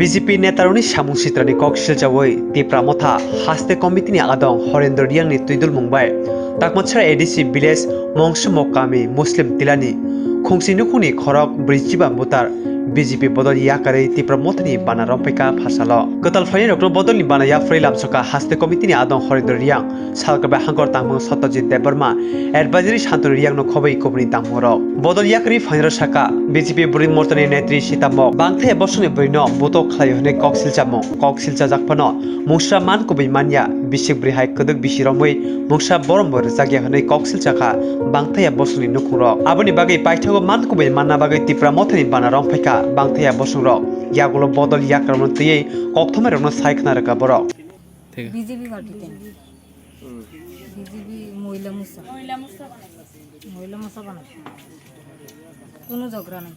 BJP netaroni samung sitrani koksil jawoi Tipra motha haste komitini adong Horendra Riangni tuidul mungbai takmachara ADC village mongsu mokami Muslim tilani khungsi nukuni khorok brichiba mutar BJP bodol Yakarwi Tipra Mothani Bana Romphaikha phasalo kotal phani rokno bodolni Bana yafrei lamsoka haste komitini adong Horendra Riang salkabe hangor tangmung Satyajit Debarma advisory Shantanu Riang no khobai kobni tangmoro bodol Yakarwi phani saka BJP buring mortani netri sitamok bangthai bosoni brino boto khlai hone koksilcha jakpano mungsra man kubai manya bisik brihai keduk bisiromoi mungsra borombor jagya hone koksilcha kha bangthai bosoni nukhuro aboni bagai paithago man kubai manna bagai Tipra Mothani Bana Romphaikha bangthai bosongrok yagulo bodol Yakarwi tiyei kokthome rokno saikna raka borok BJP পার্টিতে BJP মহিলা মুসা বানাচ্ছে কোনো ঝগড়া নাই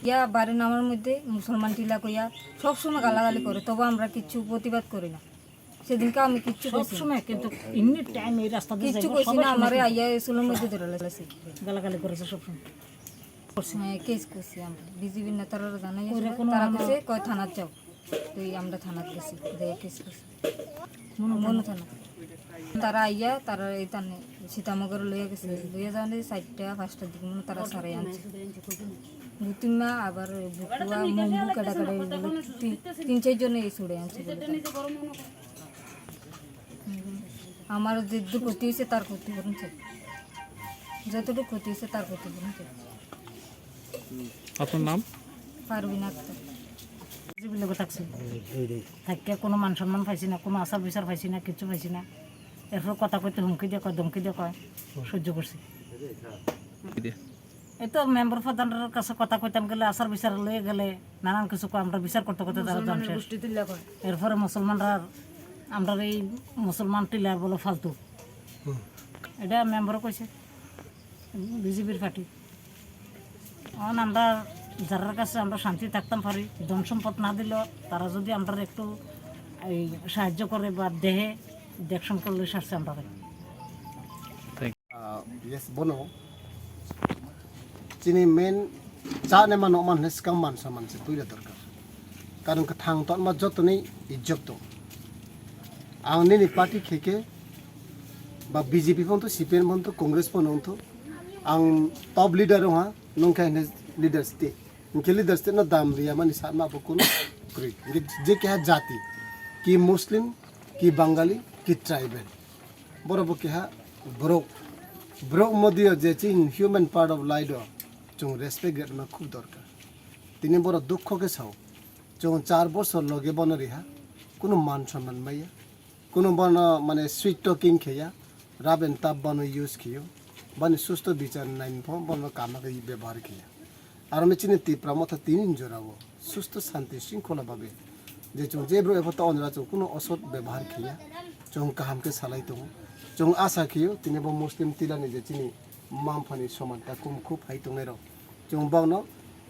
ইয়া বাড়ির নামের মধ্যে মুসলমান টিলা কইয়া সবসময় গালাগালি করে তবে আমরা কিচ্ছু প্রতিবাদ করি না সেদিনকে আমি কিচ্ছু সবসময় কিন্তু এমনি টাইম এই রাস্তা দিয়ে কিচ্ছু কইছি না আমারে আইয়া স্কুলের মধ্যে ধরে লাগছে গালাগালি করেছে সবসময় কেস করছি আমরা বিজেপির নেতারা জানাই তারা কাছে কয় থানার যাও তুই আমরা থানাত গেছি কেস করছি মনো থানা তারা আইয়া তারা এই তানে সীতামগর লইয়া গেছে লইয়া যাওয়ানে 4টা 5টার দিকে মনে তারা সারাই আনছে বুতিমা আবার বুকুয়া মম্বু কাটা কাটা 3-4 জনে এই ছুড়ে আনছে আমার যেটুকু ক্ষতি হয়েছে তার ক্ষতিপূরণ চাই যতটুকু ক্ষতি হয়েছে তার ক্ষতিপূরণ চাই আপনার নাম পারবিন আক্তার জীবিত থাকছি থাকে কোনো মান সম্মান পাইছি না কোনো আচার বিচার পাইছি না কিছু পাইছি না এরপর কথা কইতে হুমকি দিয়ে কয় ধমকি দিয়ে কয় সহ্য করছি এই তো মেম্বার প্রধানের কাছে কথা কইতাম গেলে আচার বিচার লয়ে গেলে নানান কিছু আমরা বিচার করতে করতে তারা দাম শেষ এরপরে মুসলমানরা আমরা এই মুসলমান টিলার বলে ফালতু এটা মেম্বারও কইছে বিজেপির পার্টি এখন আমরা যার কাছে আমরা শান্তি থাকতাম পারি ধন সম্পদ না দিলেও তারা যদি আমরা একটু এই সাহায্য করে বা দেহে দেখশন করলে সারছে আমরা bono chini main cha ne man oman hes kam man saman se tuile dorkar karon ka thang ton ma jotoni ijjok to ang ni party kheke ba BJP pon to CPN pon to Congress pon to ang top leader ha nongka ne leader state nke leader state na dam riya mani sa ma bokun kri je kya jati ki muslim ki bangali ki tribal borobo kya ব্রক মদিও যে চিন human part of life চং respect না খুব দরকার তিনি বড় দুঃখকে চাও চং 4 বছর লগে বন রিহা কোনো মান সম্মান মাইয়া কোনো বন মানে সুইট টকিং খেয়া রাবেন তাপ বন ইউজ খেয়ে বন সুস্থ বিচার নাইন বন কামাকে ব্যবহার খেয়া আর আমি চিনি তীব্র মতো তিন জোরাবো সুস্থ শান্তি শৃঙ্খলা ভাবে যে চং যে ব্রো এফত অনরা চং কোনো অসৎ ব্যবহার খেয়া চং কাহামকে সালাই তো जों आशा खियो तिनीबो मुस्लिम तिलानि जे चिनि मामफानि समानता कुमखु फाइतंगेरो जों बावनो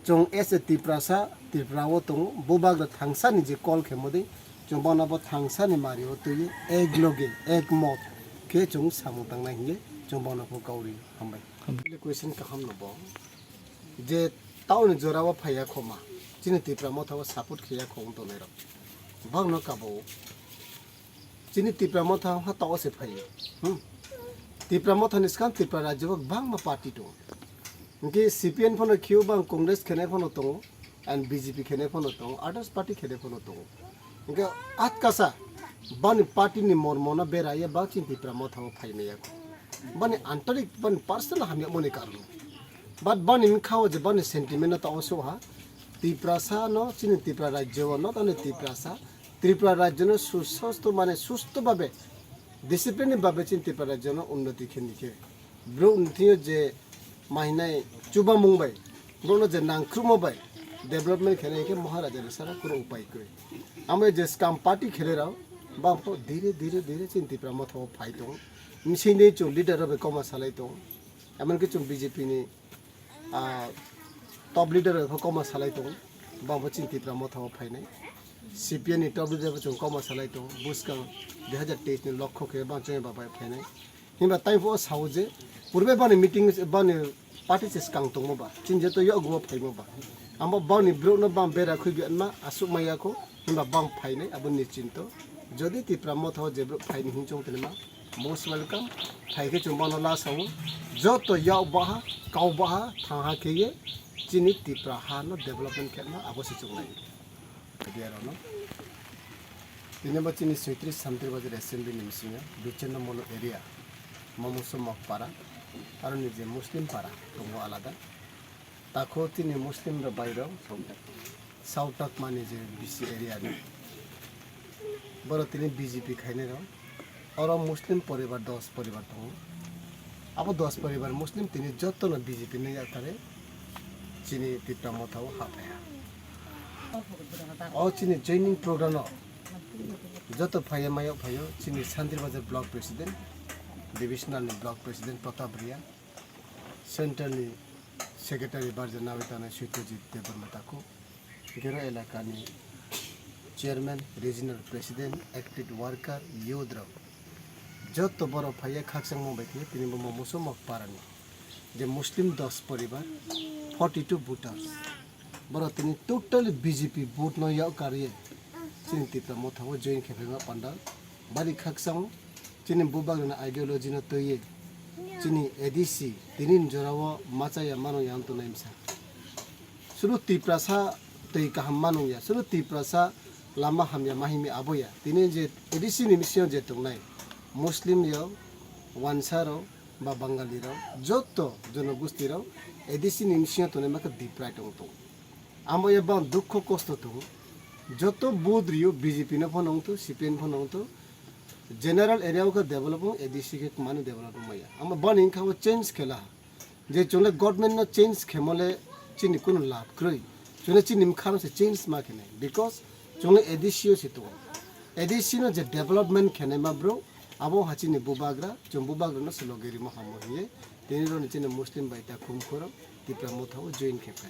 जों एसे तिप्रासा तिप्रावो तंग बुबाग थांसानि जे कल खेमोदै जों बावनाबो थांसानि मारियो तुइ एक लगे एक मत के जों सामु तांनाय हिये जों बावनाबो गावरि हामबाय क्वेश्चन का हम नबो जे टाउन जोरावा फाया खोमा चिनि तिप्रा मथाव सापोर्ट खिया खों तनेरो बावनो काबो चिनी तिप्रा मथा हा ताव से फायो तिप्रा मथा निस्कान तिप्रा राज्य बांग मा पार्टी तो उनके सीपीएन फनो क्यू बांग कांग्रेस खेने फनो तो एंड बीजेपी खेने फनो तो अदर्स पार्टी खेने फनो तो उनके आत कासा बन पार्टी नि मरमोना बेराया बा चिन तिप्रा मथा फाइने या बन आंतरिक बन पर्सनल हामी मने कारण बट बन इन खाओ जे बन सेंटिमेंट तो असो हा तिप्रा सा न चिन तिप्रा राज्य न तने तिप्रा सा त्रिपुरा राज्य सुस्थ माने सुस्थ भावे डिसिप्लिन भावे चिन त्रिपुरा राज्य उन्नति खेनिखे ब्रो उन्नति जे माहिनाय चुबा मुंबाई ब्रो जे नांख्रुमबाई डेवलपमेंट खेने के महाराजा ने सारा कोनो उपाय करे आमे जे स्काम पार्टी खेले राव बापो धीरे धीरे धीरे चिन त्रिपुरा मथो फाइतो मिसिने चो लीडर बे कमा सालाइतो एमन के चो बीजेपी नि टॉप लीडर बे कमा सालाइतो बापो चिन त्रिपुरा मथो फाइनाय सीपीएन टॉप लीडर बे चो कमा सालाइतो बुसका 2023 नि लक्ष्य के बाचे बाबा फाइनाय हिबा ताइफो साउजे पूर्वे बाने मीटिंग बाने पार्टी से स्कांग तोंगबा चिन जे तो यो अगुवा फाइमबा Amo bang ni bro no bang bera khu bi ma asuk maya ko himba bang phai nei abun ni chinto jodi Tipra motha je bro phai ni hingchong tenma most welcome thai ke chumban la sawu joto yaw baha kau baha thang ke ye chini Tipra ha no development ke ma abo si chung nai dia no ini ba chini suitri samtir bajar assembly ni misinya bichen no mono area mamuso mokpara aro ni je muslim para tongo alada takho tini muslim ra bairo south tak mani je bc area ni boro tini bjp khaine ro aro muslim poribar 10 poribar tongo abo 10 poribar muslim tini jotto na bjp ne yatare chini Tipra mothao hapaya o chini joining program no joto phaya mayo phayo chini sandir bazar block president divisional ni block president Pratap Ria center ni secretary barja nawitana Shuitojit Debarmatako gero elaka ni chairman regional president active worker yodra joto boro phaya khaksang mo baiki tini mo musomok parani je muslim 10 poribar 42 voters boro tini totally bjp vote no yaw kariye chini Tipra mothao join khepema pandal bari khaksang chini bubag na ideology na toye chini adc tinin jorawo machaya mano yang to naimsa sulu Tipra sa tei kaham mano ya sulu Tipra sa lama hamya mahimi aboya tinin je adc ni mission je tongnai muslim yo wansaro ba bangali ro jotto jonogosti ro adc ni mission to nemaka Tipra tongto amoya bang dukho kosto to joto budriyo bjp na phonong to cpn phonong to general area का development ADC के माने development मया हम बनिंग का वो change खेला जे जोले government न change खेमले चिनि कुन लाभ क्रई जोले चिनि खाम से चेंज मा खेने बिकॉज जोले एडीसी से तो एडीसी न जे डेवलपमेंट खेने मा ब्रो अबो हाचिनि बुबाग्रा जों बुबाग्रा न सलोगेरी म हम हिए तेनिरो न चिनि मुस्लिम बाइता खुम खोरो Tipra mothao join खेपा